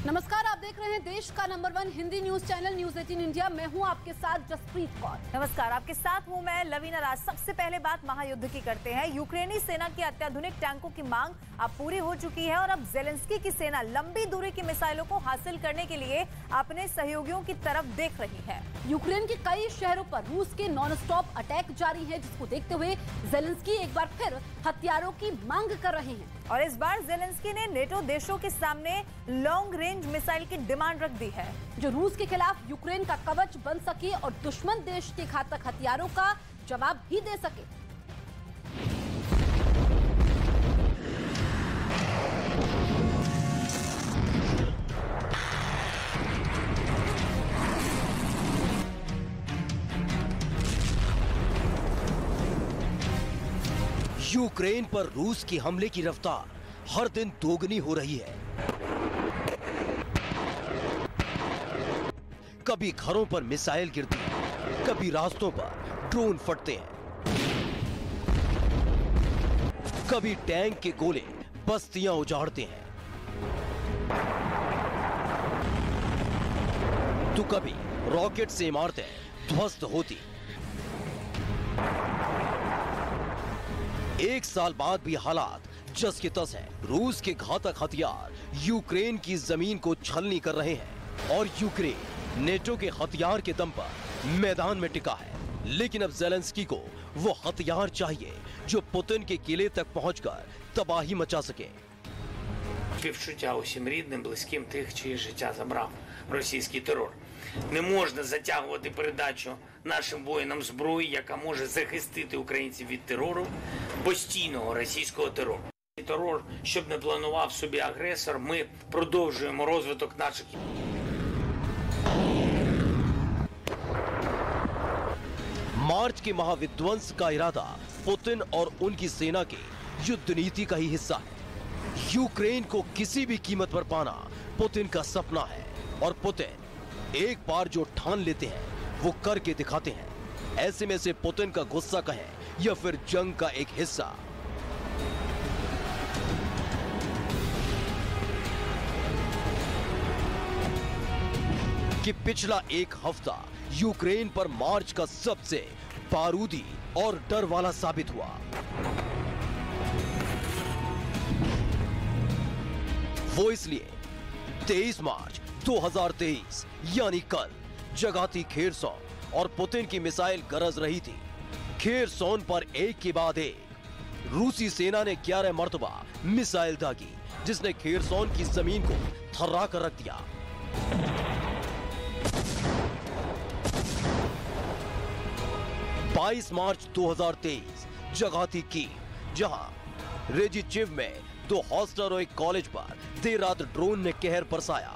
नमस्कार, आप देख रहे हैं देश का number 1 Hindi news channel news 18 India. मैं हूं आपके साथ जसप्रीत कौर। नमस्कार, आपके साथ हूं मैं लवीना राज। सबसे पहले बात महायुद्ध की करते हैं। यूक्रेनी सेना की अत्याधुनिक टैंकों की मांग अब पूरी हो चुकी है और अब जेलेंस्की की सेना लंबी दूरी की मिसाइलों को हासिल करने के लिए अपने सहयोगियों की तरफ देख रही है। यूक्रेन के कई शहरों पर रूस के नॉन स्टॉप अटैक जारी है, जिसको देखते हुए जेलेंस्की एक बार फिर हथियारों की मांग कर रहे हैं। और इस बार जेलेंस्की ने नेटो देशों के सामने लॉन्ग रेंज मिसाइल की डिमांड रख दी है, जो रूस के खिलाफ यूक्रेन का कवच बन सके और दुश्मन देश के घातक हथियारों का जवाब भी दे सके। यूक्रेन पर रूस की हमले की रफ्तार हर दिन दोगुनी हो रही है। कभी घरों पर मिसाइल गिरती है, कभी रास्तों पर ड्रोन फटते हैं, कभी टैंक के गोले बस्तियां उजाड़ते हैं, तो कभी रॉकेट से इमारतें ध्वस्त होती। एक साल बाद भी हालात जस के तस है। रूस के घातक हथियार यूक्रेन की जमीन को छलनी कर रहे हैं और यूक्रेन नेटो के हथियार के दम पर मैदान में टिका है। लेकिन अब जेलेंस्की को वो हथियार चाहिए जो पुतिन के किले तक पहुंचकर तबाही मचा सके। Співчуття усім рідним, близьким тих, чиє життя забрав російський терор. Не можна затягувати передачу нашим воїнам зброї, яка може захистити українців від терору, постійного російського терору. Терор, щоб не планував собі агресор, ми продовжуємо розвиток наших. मार्च के महाविध्वंस का इरादा पुतिन और उनकी सेना के युद्ध नीति का ही हिस्सा है। यूक्रेन को किसी भी कीमत पर पाना पुतिन का सपना है और पुतिन एक बार जो ठान लेते हैं वो करके दिखाते हैं। ऐसे में से पुतिन का गुस्सा कहें या फिर जंग का एक हिस्सा। कि पिछला एक हफ्ता यूक्रेन पर मार्च का सबसे बारूदी और डर वाला साबित हुआ। वो इसलिए 23 मार्च 2023 यानी कल जगाती खेरसौन और पुतिन की मिसाइल गरज रही थी। खेरसौन पर एक के बाद एक रूसी सेना ने 11 मर्तबा मिसाइल दागी, जिसने खेरसौन की जमीन को थर्रा कर रख दिया। मार्च 2023 जगाती कीव, जहां रेजिचिव में 2 हॉस्टल और एक कॉलेज पर देर रात ड्रोन ने कहर बरसाया।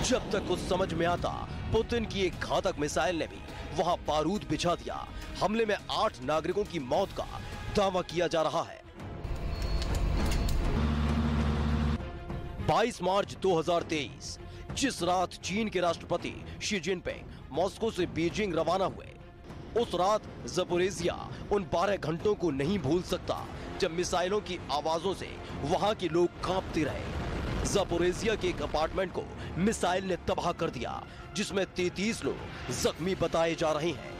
जब तक कुछ समझ में आता, पुतिन की एक घातक मिसाइल ने भी वहां बारूद बिछा दिया। हमले में 8 नागरिकों की मौत का दावा किया जा रहा है। 22 मार्च 2023 जिस रात चीन के राष्ट्रपति शी जिनपिंग मॉस्को से बीजिंग रवाना हुए, उस रात ज़पोरिज़िया उन 12 घंटों को नहीं भूल सकता जब मिसाइलों की आवाजों से वहां के लोग कांपते रहे। ज़पोरिज़िया के एक अपार्टमेंट को मिसाइल ने तबाह कर दिया, जिसमें 33 लोग जख्मी बताए जा रहे हैं।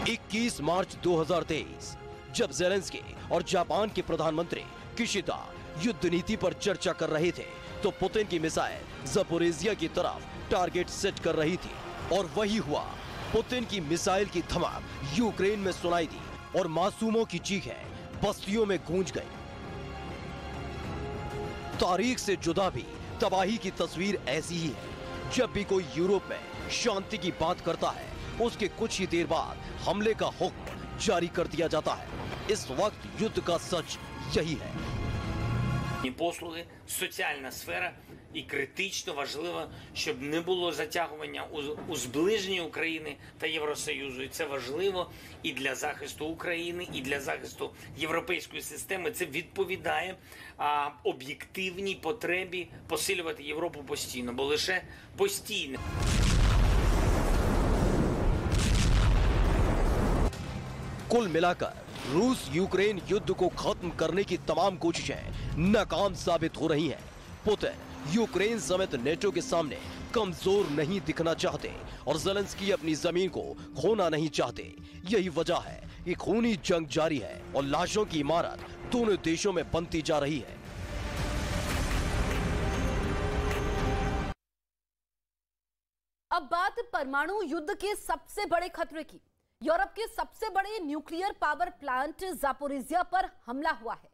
21 मार्च 2023 जब जेलेंस्की और जापान के प्रधानमंत्री किशिदा युद्ध नीति पर चर्चा कर रहे थे, तो पुतिन की मिसाइल ज़पोरिज़िया की तरफ टारगेट सेट कर रही थी और वही हुआ। पुतिन की मिसाइल की धमाक यूक्रेन में सुनाई दी और मासूमों की चीखें बस्तियों में गूंज गई। तारीख से जुदा भी तबाही की तस्वीर ऐसी ही है। जब भी कोई यूरोप में शांति की बात करता है, उसके कुछ ही देर बाद हमले का हुक्म जारी कर दिया जाता है। इस वक्त युद्ध का सच यही है। Послуги, соціальна сфера, і критично важливо, щоб не було затягування у зближенні України та Євросоюзу. І це важливо і для захисту України, і для захисту європейської системи. Це відповідає об'єктивній потребі посилювати Європу постійно, бо лише постійно. कुल मिलाकर रूस यूक्रेन युद्ध को खत्म करने की तमाम कोशिशें नाकाम साबित हो रही हैं। पुतिन यूक्रेन समेत नेटो के सामने कमजोर नहीं दिखना चाहते और ज़ेलेंस्की अपनी जमीन को खोना नहीं चाहते। यही वजह है कि खूनी जंग जारी है और लाशों की इमारत दोनों देशों में बनती जा रही है। अब बात परमाणु युद्ध के सबसे बड़े खतरे की। यूरोप के सबसे बड़े न्यूक्लियर पावर प्लांट ज़ापोरिज़िया पर हमला हुआ है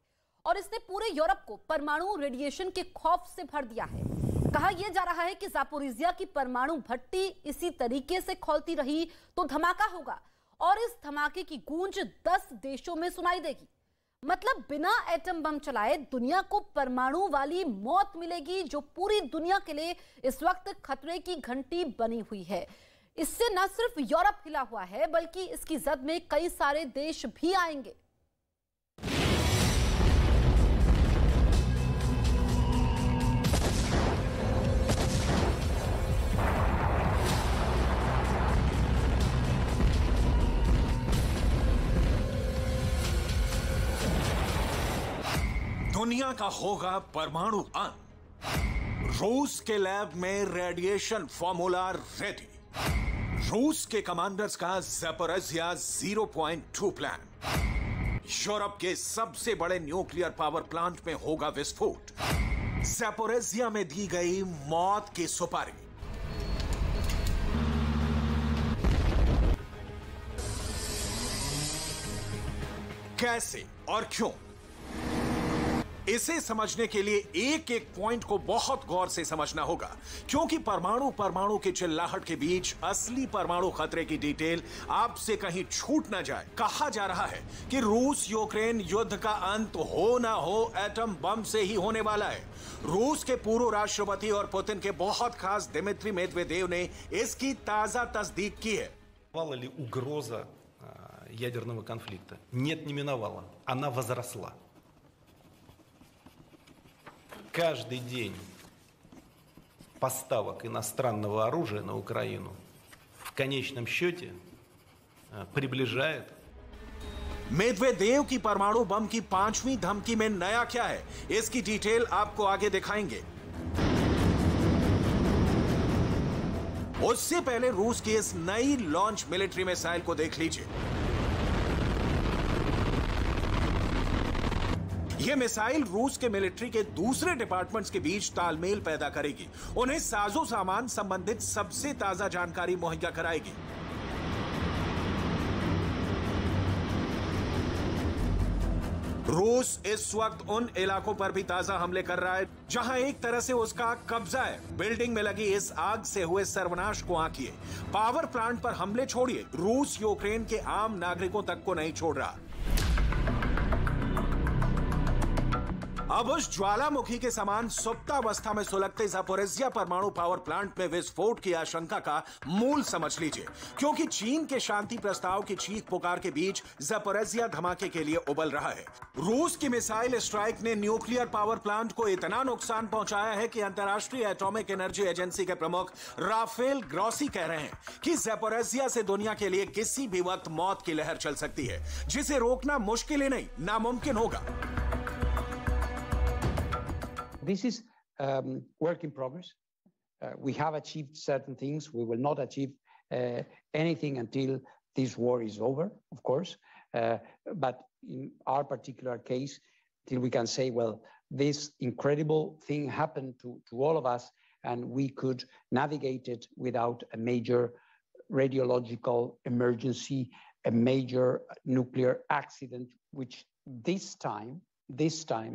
और इसने पूरे यूरोप को परमाणु रेडिएशन के खौफ से भर दिया है। कहा यह जा रहा है कि ज़ापोरिज़िया की परमाणु भट्टी इसी तरीके से खौलती रही तो धमाका होगा और इस धमाके की गूंज 10 देशों में सुनाई देगी। मतलब बिना एटम बम चलाए दुनिया को परमाणु वाली मौत मिलेगी, जो पूरी दुनिया के लिए इस वक्त खतरे की घंटी बनी हुई है। इससे न सिर्फ यूरोप हिला हुआ है बल्कि इसकी जद में कई सारे देश भी आएंगे। दुनिया का होगा परमाणु अंत। रूस के लैब में रेडिएशन फॉर्मूला रेडी। रूस के कमांडर्स का ज़ापोरिज़िया 0.2 प्लान। यूरोप के सबसे बड़े न्यूक्लियर पावर प्लांट में होगा विस्फोट। ज़ापोरिज़िया में दी गई मौत की सुपारी। कैसे और क्यों, इसे समझने के लिए एक एक पॉइंट को बहुत गौर से समझना होगा, क्योंकि परमाणु की चिल्लाहट के बीच असली परमाणु खतरे की डिटेल आपसे कहीं छूट ना जाए। कहा जा रहा है कि रूस यूक्रेन युद्ध का अंत हो ना हो एटम बम से ही होने वाला है। रूस के पूर्व राष्ट्रपति और पुतिन के बहुत खास दिमित्री मेदवेदेव ने इसकी ताजा तस्दीक की है। Миновала ли угроза ядерного конфликта? Нет, не миновала. Она возросла. Каждый день поставок иностранного оружия на Украину в конечном счете приближает. मेदवेदेव की परमाणु बम की 5वीं धमकी में नया क्या है, इसकी डिटेल आपको आगे दिखाएंगे। उससे पहले रूस की इस नई लॉन्च मिलिट्री मिसाइल को देख लीजिए। यह मिसाइल रूस के मिलिट्री के दूसरे डिपार्टमेंट्स के बीच तालमेल पैदा करेगी, उन्हें साजो सामान संबंधित सबसे ताजा जानकारी मुहैया कराएगी। रूस इस वक्त उन इलाकों पर भी ताजा हमले कर रहा है जहां एक तरह से उसका कब्जा है। बिल्डिंग में लगी इस आग से हुए सर्वनाश को आंकिए। पावर प्लांट पर हमले छोड़िए, रूस यूक्रेन के आम नागरिकों तक को नहीं छोड़ रहा। अब उस ज्वालामुखी के समान सुप्तावस्था में सुलगते ज़ापोरिज़िया परमाणु पावर प्लांट में विस्फोट की आशंका का मूल समझ लीजिए, क्योंकि चीन के शांति प्रस्ताव की चीख पुकार के बीच ज़ापोरिज़िया धमाके के लिए उबल रहा है। रूस की मिसाइल स्ट्राइक ने न्यूक्लियर पावर प्लांट को इतना नुकसान पहुंचाया है कि अंतर्राष्ट्रीय एटॉमिक एनर्जी एजेंसी के प्रमुख राफेल ग्रॉसी कह रहे हैं कि ज़ापोरिज़िया से दुनिया के लिए किसी भी वक्त मौत की लहर चल सकती है, जिसे रोकना मुश्किल ही नहीं नामुमकिन होगा। This is work in progress. We have achieved certain things. We will not achieve anything until this war is over, of course. But in our particular case, till we can say, well, this incredible thing happened to all of us, and we could navigate it without a major radiological emergency, a major nuclear accident, which this time,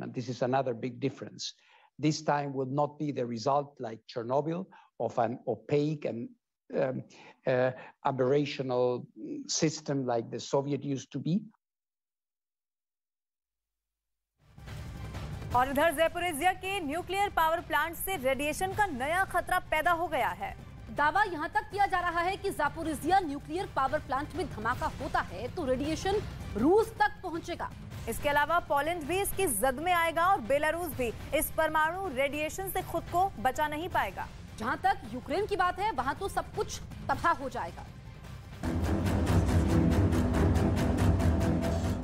and this is another big difference, this time will not be the result like Chernobyl of an opaque and aberrational system like the Soviet used to be. और इधर Zaporizhzhia के nuclear power plant से radiation का नया खतरा पैदा हो गया है। दावा यहां तक किया जा रहा है कि ज़ापोरिज़िया न्यूक्लियर पावर प्लांट में धमाका होता है तो रेडिएशन रूस तक पहुंचेगा। इसके अलावा पोलैंड भी इसकी जद में आएगा और बेलारूस भी इस परमाणु रेडिएशन से खुद को बचा नहीं पाएगा। जहां तक यूक्रेन की बात है, वहां तो सब कुछ तबाह हो जाएगा।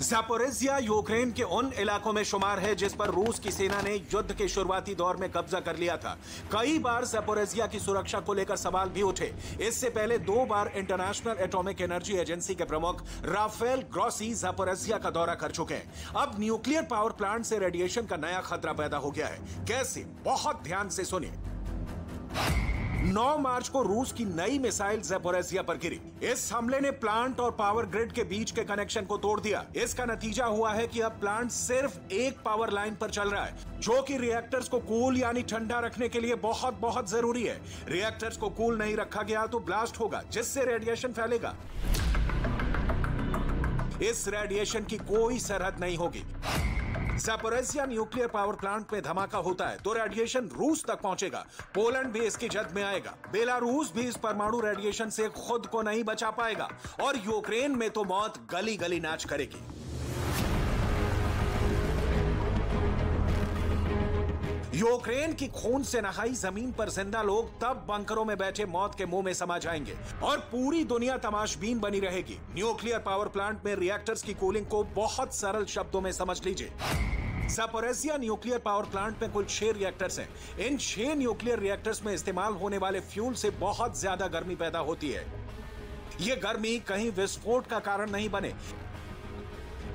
ज़ापोरिज़िया यूक्रेन के उन इलाकों में शुमार है जिस पर रूस की सेना ने युद्ध के शुरुआती दौर में कब्जा कर लिया था। कई बार ज़ापोरिज़िया की सुरक्षा को लेकर सवाल भी उठे। इससे पहले 2 बार इंटरनेशनल एटॉमिक एनर्जी एजेंसी के प्रमुख राफेल ग्रोसी ज़ापोरिज़िया का दौरा कर चुके हैं। अब न्यूक्लियर पावर प्लांट से रेडिएशन का नया खतरा पैदा हो गया है। कैसे? बहुत ध्यान से सुनिए। 9 मार्च को रूस की नई मिसाइल ज़ापोरिज़िया पर गिरी। इस हमले ने प्लांट और पावर ग्रिड के बीच के कनेक्शन को तोड़ दिया। इसका नतीजा हुआ है कि अब प्लांट सिर्फ एक पावर लाइन पर चल रहा है, जो कि रिएक्टर्स को कूल यानी ठंडा रखने के लिए बहुत बहुत जरूरी है। रिएक्टर्स को कूल नहीं रखा गया तो ब्लास्ट होगा, जिससे रेडिएशन फैलेगा। इस रेडिएशन की कोई सरहद नहीं होगी। ज़ापोरिज़िया न्यूक्लियर पावर प्लांट में धमाका होता है तो रेडिएशन रूस तक पहुंचेगा। पोलैंड भी इसकी जद में आएगा। बेलारूस भी इस परमाणु रेडिएशन से खुद को नहीं बचा पाएगा और यूक्रेन में तो मौत गली गली नाच करेगी। यूक्रेन की खून से नहाई जमीन पर जिंदा लोग तब बंकरों में बैठे मौत के मुंह में समा जाएंगे और पूरी दुनिया तमाशबीन बनी रहेगी। न्यूक्लियर पावर प्लांट में रिएक्टर्स की कूलिंग को बहुत सरल शब्दों में समझ लीजिए। ज़ापोरिज़िया न्यूक्लियर पावर प्लांट में कुल 6 रिएक्टर्स हैं। इन 6 न्यूक्लियर रिएक्टर्स में इस्तेमाल होने वाले फ्यूल से बहुत ज्यादा गर्मी पैदा होती है। ये गर्मी कहीं विस्फोट का कारण नहीं बने,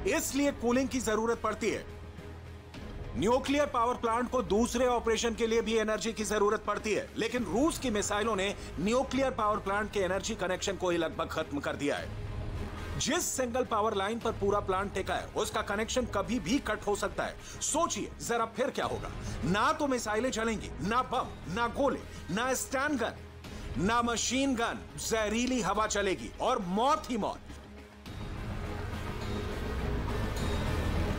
इसलिए कूलिंग की जरूरत पड़ती है। न्यूक्लियर पावर प्लांट को दूसरे ऑपरेशन के लिए भी एनर्जी की जरूरत पड़ती है, लेकिन रूस की मिसाइलों ने न्यूक्लियर पावर प्लांट के एनर्जी कनेक्शन को ही लगभग खत्म कर दिया है। जिस सिंगल पावर लाइन पर पूरा प्लांट टिका है, उसका कनेक्शन कभी भी कट हो सकता है। सोचिए जरा फिर क्या होगा। ना तो मिसाइलें चलेंगी, ना बम, ना गोले, ना स्टैन गन, ना मशीन गन। जहरीली हवा चलेगी और मौत ही मौत।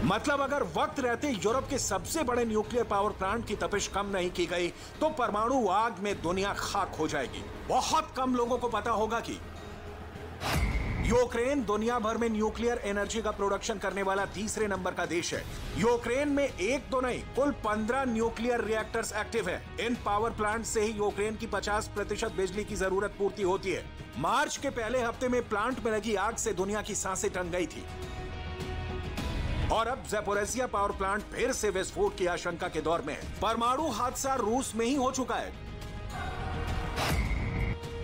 मतलब अगर वक्त रहते यूरोप के सबसे बड़े न्यूक्लियर पावर प्लांट की तपिश कम नहीं की गई तो परमाणु आग में दुनिया खाक हो जाएगी। बहुत कम लोगों को पता होगा कि यूक्रेन दुनिया भर में न्यूक्लियर एनर्जी का प्रोडक्शन करने वाला 3रे नंबर का देश है। यूक्रेन में एक तो नहीं, कुल 15 न्यूक्लियर रिएक्टर्स एक्टिव है। इन पावर प्लांट से ही यूक्रेन की 50% बिजली की जरूरत पूर्ति होती है। मार्च के पहले हफ्ते में प्लांट में लगी आग से दुनिया की सांसें टंग गई थी और अब ज़ापोरिज़िया पावर प्लांट फिर से विस्फोट की आशंका के दौर में है। परमाणु हादसा रूस में ही हो चुका है।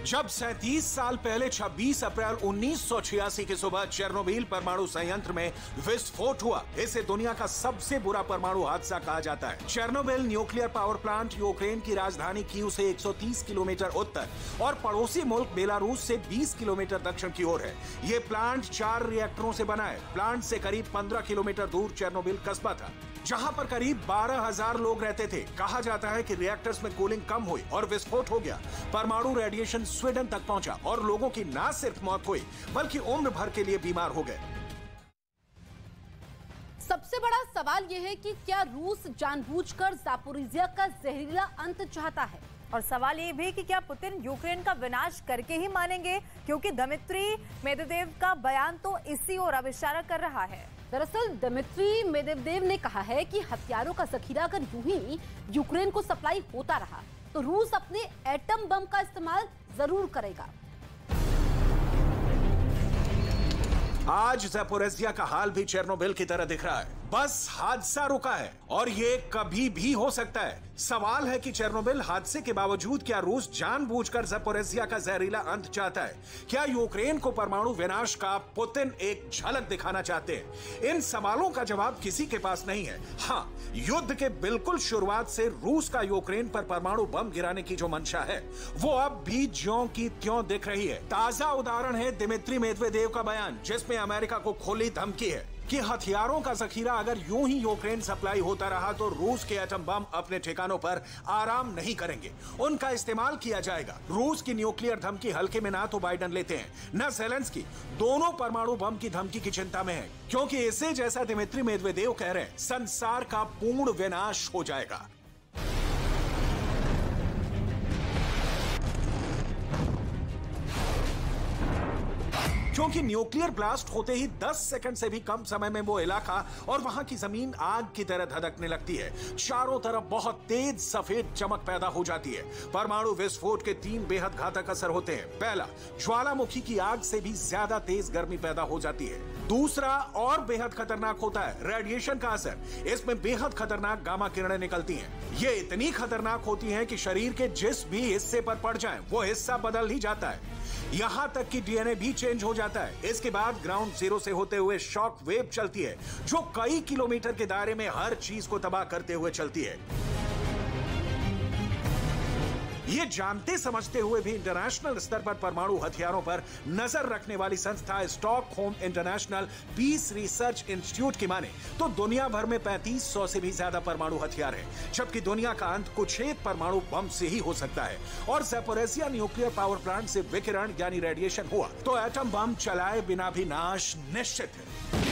जब 37 साल पहले 26 अप्रैल 1986 की सुबह चेर्नोबिल परमाणु संयंत्र में विस्फोट हुआ। इसे दुनिया का सबसे बुरा परमाणु हादसा कहा जाता है। Chernobyl nuclear power plant Ukraine की राजधानी कीव से 130 किलोमीटर उत्तर और पड़ोसी मुल्क बेलारूस से 20 किलोमीटर दक्षिण की ओर है। ये प्लांट 4 रिएक्टरों से बना है। प्लांट से करीब 15 किलोमीटर दूर चेर्नोबिल कस्बा था, जहां पर करीब 12,000 लोग रहते थे। कहा जाता है कि रिएक्टर्स में कूलिंग कम हुई और विस्फोट हो गया। परमाणु रेडिएशन स्वीडन तक पहुंचा और लोगों की न सिर्फ मौत हुई बल्कि उम्र भर के लिए बीमार हो गए। सबसे बड़ा सवाल यह है कि क्या रूस जानबूझकर ज़ापोरिज़िया का जहरीला अंत चाहता है? और सवाल ये भी कि क्या पुतिन यूक्रेन का विनाश करके ही मानेंगे, क्योंकि दिमित्री मेदवेदेव का बयान तो इसी ओर अब इशारा कर रहा है। दरअसल दिमित्री मेदवेदेव ने कहा है कि हथियारों का जखीरा अगर यूं ही यूक्रेन को सप्लाई होता रहा तो रूस अपने एटम बम का इस्तेमाल जरूर करेगा। आज ज़ापोरिज़िया का हाल भी चेर्नोबिल की तरह दिख रहा है। बस हादसा रुका है और ये कभी भी हो सकता है। सवाल है कि चेर्नोबिल हादसे के बावजूद क्या रूस जानबूझकर ज़ापोरिज़िया का जहरीला अंत चाहता है? क्या यूक्रेन को परमाणु विनाश का पुतिन एक झलक दिखाना चाहते हैं? इन सवालों का जवाब किसी के पास नहीं है। हाँ, युद्ध के बिल्कुल शुरुआत से रूस का यूक्रेन पर परमाणु बम गिराने की जो मंशा है वो अब भी ज्यों की त्यों दिख रही है। ताजा उदाहरण है दिमित्री मेदवेदेव का बयान, जिसमें अमेरिका को खुली धमकी है कि हथियारों का जखीरा अगर यूं ही यूक्रेन सप्लाई होता रहा तो रूस के एटम बम अपने ठिकानों पर आराम नहीं करेंगे, उनका इस्तेमाल किया जाएगा। रूस की न्यूक्लियर धमकी हल्के में ना तो बाइडेन लेते हैं न ज़ेलेंस्की, दोनों परमाणु बम की धमकी की चिंता में है, क्योंकि इसे जैसा दिमित्री मेदवेदेव कह रहे हैं, संसार का पूर्ण विनाश हो जाएगा। क्योंकि न्यूक्लियर ब्लास्ट होते ही 10 सेकंड से भी कम समय में वो इलाका और वहां की जमीन आग की तरह धधकने लगती है। चारों तरफ बहुत तेज सफेद चमक पैदा हो जाती है। परमाणु विस्फोट के 3 बेहद घातक असर होते हैं। पहला, ज्वालामुखी की आग से भी ज्यादा तेज गर्मी पैदा हो जाती है। दूसरा और बेहद खतरनाक होता है रेडिएशन का असर। इसमें बेहद खतरनाक गामा किरणें निकलती हैं। ये इतनी खतरनाक होती हैं कि शरीर के जिस भी हिस्से पर पड़ जाएं, वो हिस्सा बदल ही जाता है। यहां तक कि डीएनए भी चेंज हो जाता है। इसके बाद ग्राउंड जीरो से होते हुए शॉक वेव चलती है, जो कई किलोमीटर के दायरे में हर चीज को तबाह करते हुए चलती है। ये जानते समझते हुए भी इंटरनेशनल स्तर पर परमाणु हथियारों पर नजर रखने वाली संस्था Stockholm International Peace Research Institute की माने तो दुनिया भर में 3500 से भी ज्यादा परमाणु हथियार हैं, जबकि दुनिया का अंत कुछ एक परमाणु बम से ही हो सकता है। और ज़ैपोरिज़िया न्यूक्लियर पावर प्लांट से विकिरण यानी रेडिएशन हुआ तो एटम बम चलाए बिना भी नाश निश्चित है।